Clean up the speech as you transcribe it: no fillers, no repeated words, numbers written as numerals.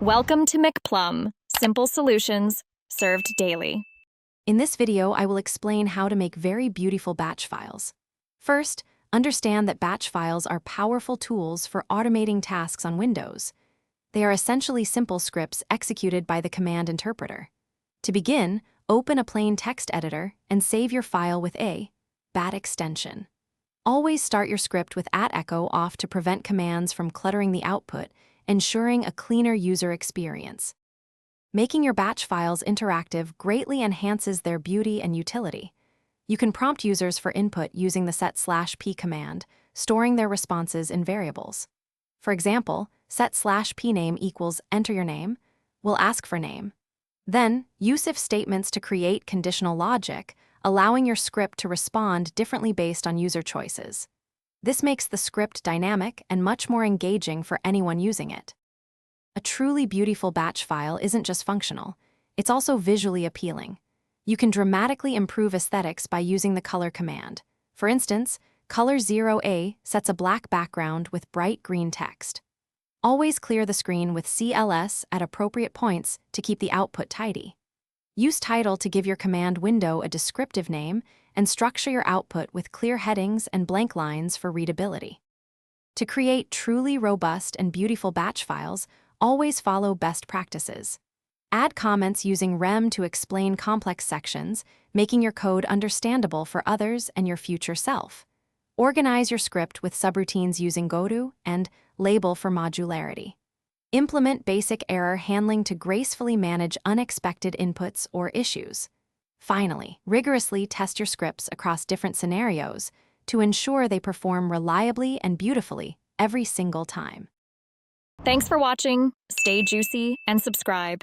Welcome to McPlum, simple solutions served daily. In this video, I will explain how to make very beautiful batch files. First, understand that batch files are powerful tools for automating tasks on Windows. They are essentially simple scripts executed by the command interpreter. To begin, open a plain text editor and save your file with a bat extension. Always start your script with @echo off to prevent commands from cluttering the output, ensuring a cleaner user experience. Making your batch files interactive greatly enhances their beauty and utility. You can prompt users for input using the set/p command, storing their responses in variables. For example, set/pname equals enter your name will ask for name. Then, use if statements to create conditional logic, allowing your script to respond differently based on user choices. This makes the script dynamic and much more engaging for anyone using it. A truly beautiful batch file isn't just functional, it's also visually appealing. You can dramatically improve aesthetics by using the color command. For instance, color 0A sets a black background with bright green text. Always clear the screen with CLS at appropriate points to keep the output tidy. Use title to give your command window a descriptive name and structure your output with clear headings and blank lines for readability. To create truly robust and beautiful batch files, always follow best practices. Add comments using rem to explain complex sections, making your code understandable for others and your future self. Organize your script with subroutines using Goto and label for modularity. Implement basic error handling to gracefully manage unexpected inputs or issues. Finally, rigorously test your scripts across different scenarios to ensure they perform reliably and beautifully every single time. Thanks for watching, stay juicy, and subscribe.